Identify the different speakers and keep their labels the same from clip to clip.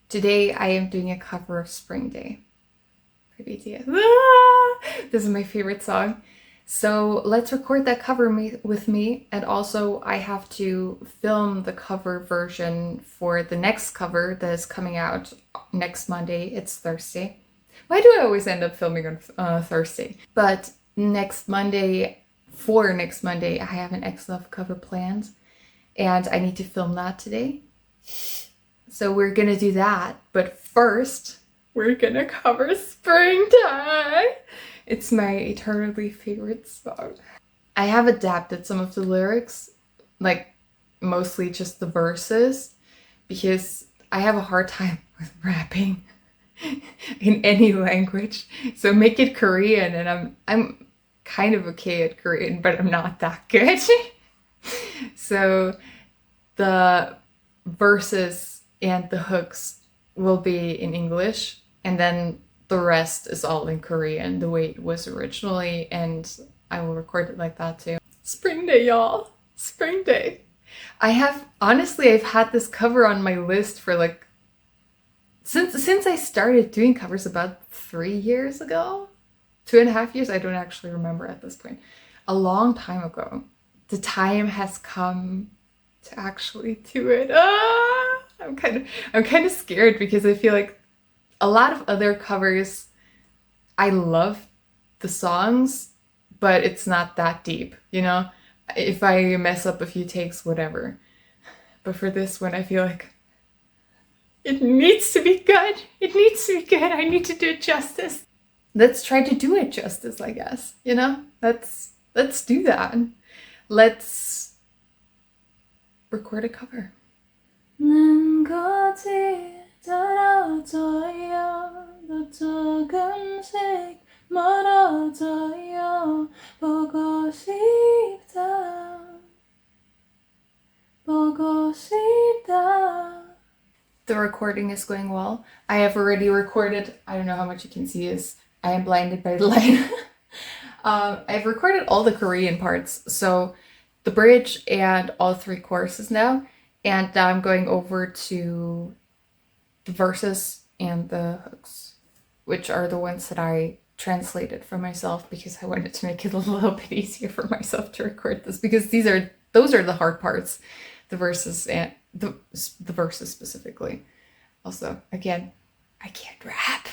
Speaker 1: Today I am doing a cover of Spring Day by BTS. This is my favorite song. So let's record that cover with me, and also I have to film the cover version for the next cover that is coming out next Monday. It's Thursday. Why do I always end up filming on Thursday? But next Monday, I have an XLOV cover planned, and I need to film that today. So we're gonna do that, but first, we're gonna cover Springtime. It's my eternally favorite song. I have adapted some of the lyrics, like mostly just the verses, because I have a hard time with rapping in any language. So make it Korean, and I'm kind of okay at Korean, but I'm not that good. So the verses and the hooks will be in English, and then the rest is all in Korean, the way it was originally, and I will record it like that too. Spring Day, y'all. Spring Day. I've had this cover on my list for like since I started doing covers about 3 years ago. 2.5 years, I don't actually remember at this point. A long time ago. The time has come to actually do it. I'm kind of scared because I feel like a lot of other covers, I love the songs, but it's not that deep, you know? If I mess up a few takes, whatever. But for this one, I feel like it needs to be good. It needs to be good. I need to do it justice. Let's try to do it justice, I guess, you know? Let's do that. Let's record a cover. 는 거지 떨어져요 더 조금씩 멀어져요 보고 싶다 보고 싶다. The recording is going well. I have already recorded, I don't know how much you can see this, I am blinded by the light. I've recorded all the Korean parts, so the bridge and all 3 choruses now. And now I'm going over to the verses and the hooks, which are the ones that I translated for myself because I wanted to make it a little bit easier for myself to record this, because those are the hard parts, the verses and the verses specifically. Also, again, I can't rap.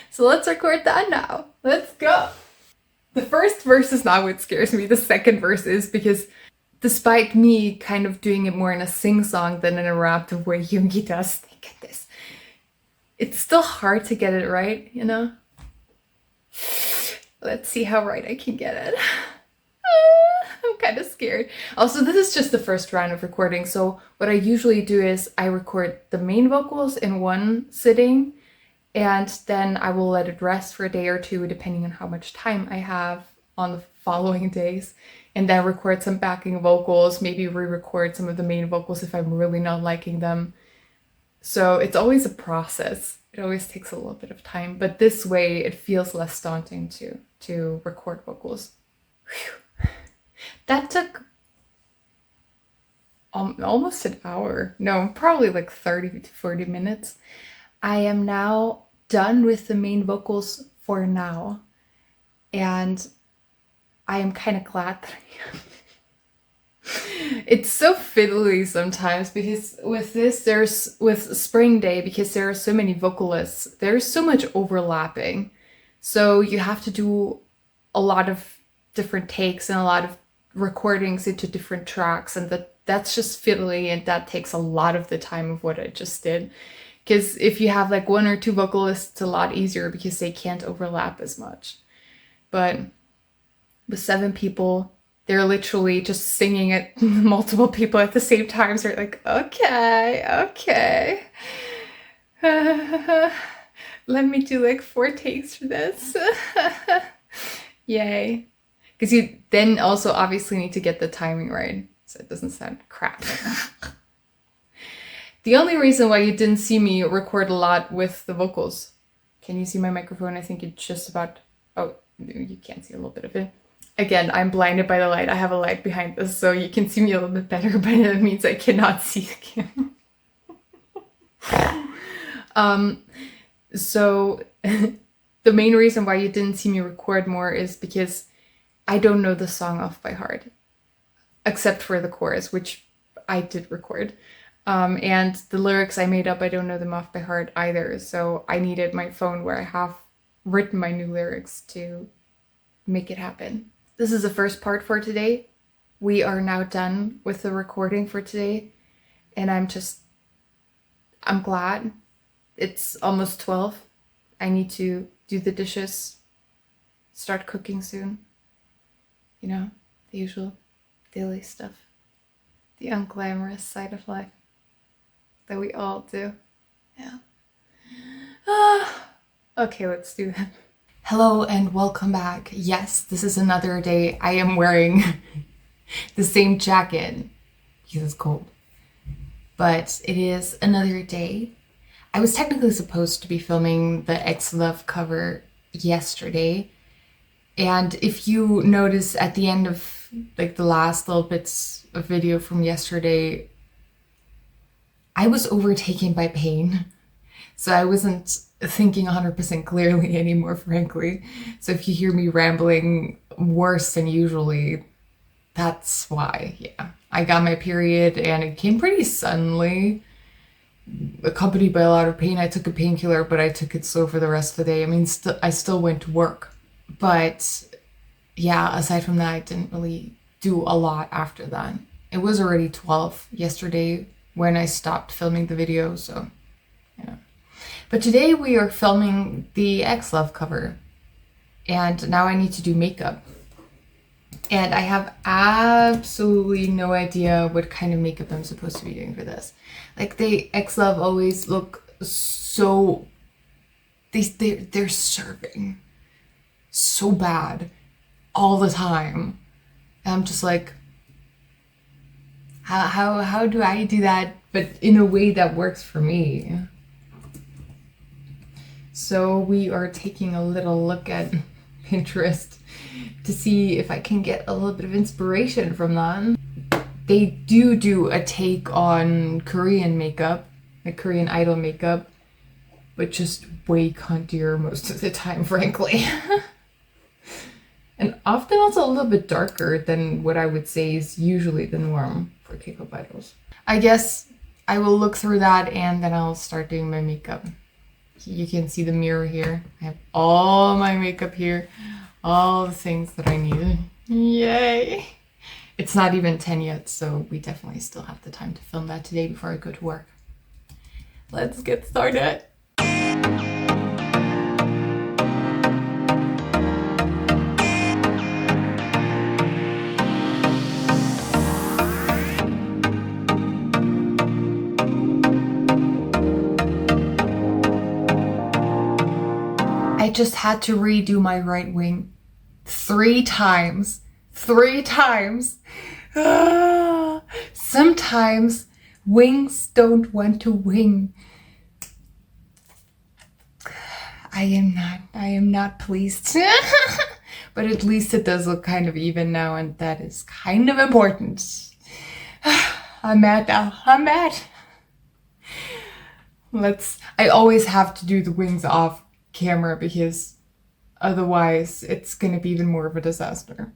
Speaker 1: So let's record that now. Let's go. The first verse is not what scares me. The second verse is, because despite me kind of doing it more in a sing-song than in a rap the way Yoongi does, think of this, it's still hard to get it right, you know? Let's see how right I can get it. I'm kind of scared. Also, this is just the first round of recording, so what I usually do is I record the main vocals in one sitting, and then I will let it rest for a day or two, depending on how much time I have on the following days, and then record some backing vocals, maybe re-record some of the main vocals if I'm really not liking them. So it's always a process. It always takes a little bit of time, but this way it feels less daunting to record vocals. Whew. That took almost an hour. No, probably like 30 to 40 minutes. I am now done with the main vocals for now, and I am kind of glad that I am. It's so fiddly sometimes because with Spring Day, because there are so many vocalists, there's so much overlapping. So you have to do a lot of different takes and a lot of recordings into different tracks, and that's just fiddly, and that takes a lot of the time of what I just did. Because if you have like 1 or 2 vocalists, it's a lot easier because they can't overlap as much. But with 7 people, they're literally just singing at multiple people at the same time. So they're like, okay. Let me do like 4 takes for this. Yay. Because you then also obviously need to get the timing right, so it doesn't sound crap. The only reason why you didn't see me record a lot with the vocals, can you see my microphone? I think it's just about, oh, you can't see a little bit of it. Again, I'm blinded by the light. I have a light behind this, so you can see me a little bit better, but it means I cannot see the camera. So the main reason why you didn't see me record more is because I don't know the song off by heart, except for the chorus, which I did record. And the lyrics I made up, I don't know them off by heart either. So I needed my phone where I have written my new lyrics to make it happen. This is the first part for today. We are now done with the recording for today. And I'm glad. It's almost 12. I need to do the dishes, start cooking soon. You know, the usual daily stuff. The unglamorous side of life that we all do. Yeah. Okay, let's do that. Hello and welcome back. Yes, this is another day. I am wearing the same jacket because it's cold. But it is another day. I was technically supposed to be filming the XLOV cover yesterday. And if you notice at the end of like the last little bits of video from yesterday, I was overtaken by pain. So I wasn't thinking 100% clearly anymore, frankly. So if you hear me rambling worse than usually, that's why, yeah. I got my period and it came pretty suddenly, accompanied by a lot of pain. I took a painkiller, but I took it slow for the rest of the day. I mean, I still went to work. But yeah, aside from that, I didn't really do a lot after that. It was already 12 yesterday when I stopped filming the video, so, you know. But today we are filming the XLOV cover. And now I need to do makeup. And I have absolutely no idea what kind of makeup I'm supposed to be doing for this. Like, the XLOV always look so... They're serving so bad all the time. And I'm just like, how do I do that, but in a way that works for me? So we are taking a little look at Pinterest to see if I can get a little bit of inspiration from that. They do a take on Korean makeup, like Korean idol makeup, but just way cuntier most of the time, frankly. And often also a little bit darker than what I would say is usually the norm for K-pop idols. I guess I will look through that and then I'll start doing my makeup. You can see the mirror here. I have all my makeup here. All the things that I need. Yay! It's not even 10 yet, so we definitely still have the time to film that today before I go to work. Let's get started. I just had to redo my right wing 3 times. 3 times. Sometimes wings don't want to wing. I am not pleased. But at least it does look kind of even now, and that is kind of important. I'm mad now. I'm mad. I always have to do the wings off camera because otherwise it's gonna be even more of a disaster.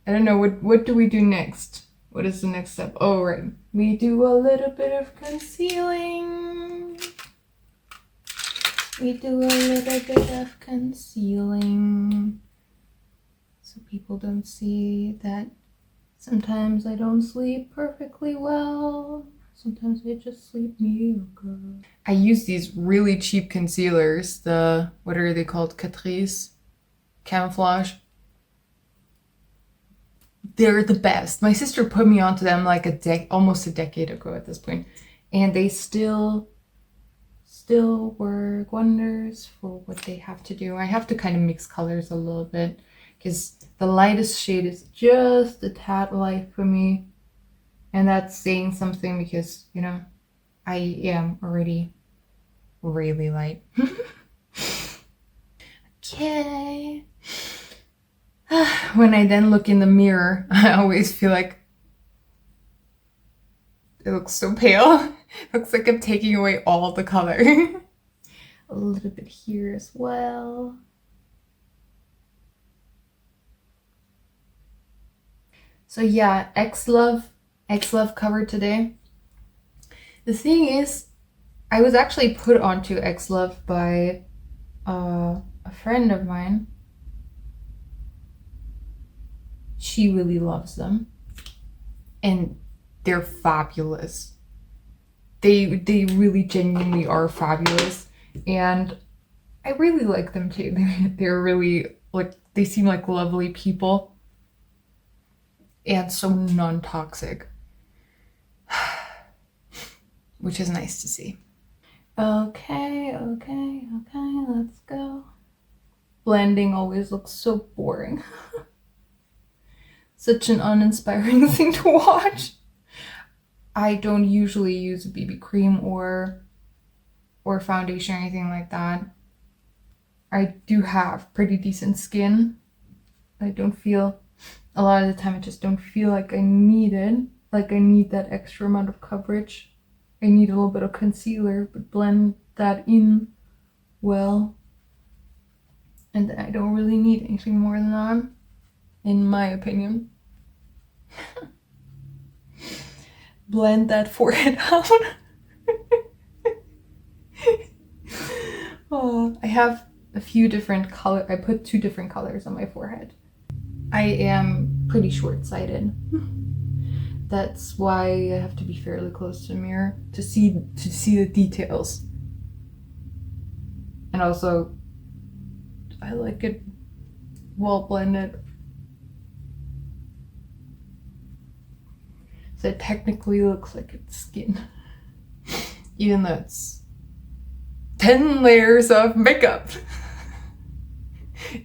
Speaker 1: I don't know, what do we do next? What is the next step? Oh, right. We do a little bit of concealing. We do a little bit of concealing. So people don't see that sometimes I don't sleep perfectly well. Sometimes I just sleep mediocre. I use these really cheap concealers. What are they called? Catrice? Camouflage? They're the best. My sister put me onto them like almost a decade ago at this point. And they still work wonders for what they have to do. I have to kind of mix colors a little bit because the lightest shade is just a tad light for me. And that's saying something because, you know, I am already really light. Okay. When I then look in the mirror, I always feel like it looks so pale. Looks like I'm taking away all the color. A little bit here as well. So yeah, XLOV cover today. The thing is, I was actually put onto XLOV by a friend of mine. She really loves them. And they're fabulous. They really genuinely are fabulous. And I really like them too. They're really, like, they seem like lovely people. And so non-toxic. Which is nice to see. Okay, let's go. Blending always looks so boring. Such an uninspiring thing to watch. I don't usually use a BB cream or foundation or anything like that. I do have pretty decent skin. I don't feel, a lot of the time I just don't feel like I need it. Like I need that extra amount of coverage. I need a little bit of concealer, but blend that in well. And I don't really need anything more than that, in my opinion. Blend that forehead out. Oh, I have a few different color. I put 2 different colors on my forehead. I am pretty short-sighted. That's why I have to be fairly close to the mirror to see the details. And also, I like it well blended. So it technically looks like it's skin. Even though it's 10 layers of makeup.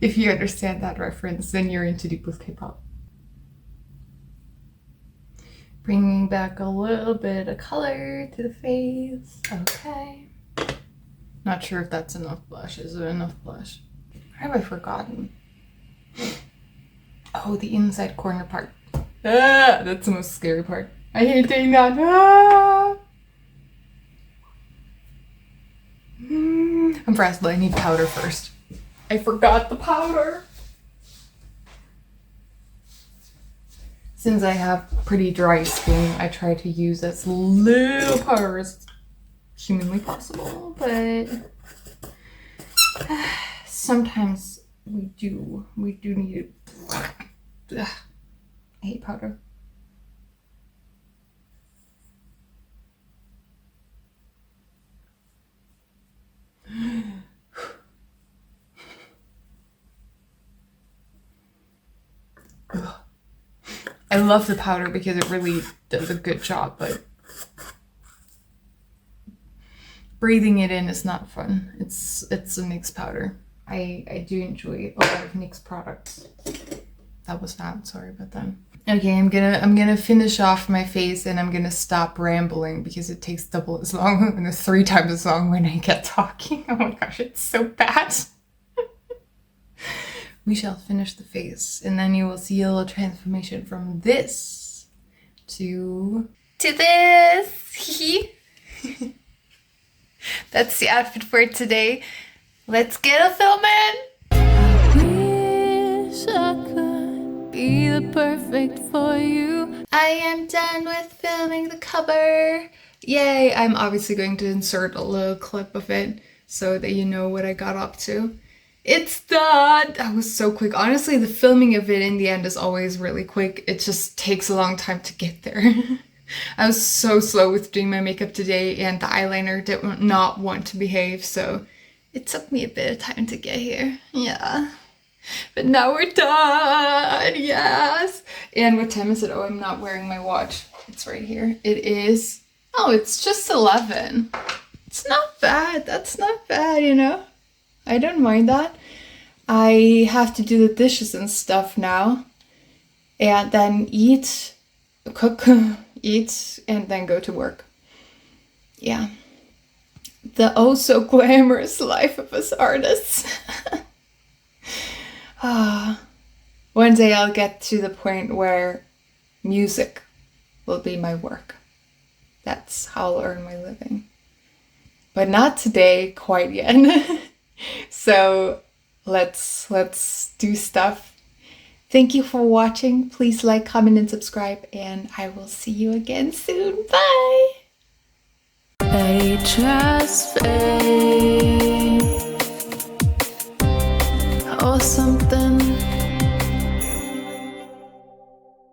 Speaker 1: If you understand that reference, then you're into deep with K-pop. Bringing back a little bit of color to the face. Okay. Not sure if that's enough blush. Is it enough blush? Or have I forgotten? Oh, the inside corner part. Ah, that's the most scary part. I hate doing that. Ah! I'm frazzled. I need powder first. I forgot the powder. Since I have pretty dry skin, I try to use as little powder as humanly possible, but sometimes we do need it. Ugh, I hate powder. I love the powder because it really does a good job, but breathing it in is not fun. It's a NYX powder. I do enjoy a lot of NYX products. That was not, sorry about that. Okay, I'm gonna finish off my face and I'm gonna stop rambling because it takes double as long and 3 times as long when I get talking. Oh my gosh, it's so bad. We shall finish the face and then you will see a little transformation from this to this. That's the outfit for today. Let's get a filming. I wish I could be the perfect for you. I am done with filming the cover. Yay, I'm obviously going to insert a little clip of it so that you know what I got up to. It's done! That was so quick. Honestly, the filming of it in the end is always really quick. It just takes a long time to get there. I was so slow with doing my makeup today and the eyeliner did not want to behave, so it took me a bit of time to get here. Yeah. But now we're done! Yes! And what time is it? Oh, I'm not wearing my watch. It's right here. It is... Oh, it's just 11. It's not bad. That's not bad, you know? I don't mind that. I have to do the dishes and stuff now. And then eat, cook, eat, and then go to work. Yeah. The oh so glamorous life of us artists. One day I'll get to the point where music will be my work. That's how I'll earn my living. But not today quite yet. So let's do stuff. Thank you for watching. Please like, comment, and subscribe, and I will see you again soon. Bye! HSV. Awesome.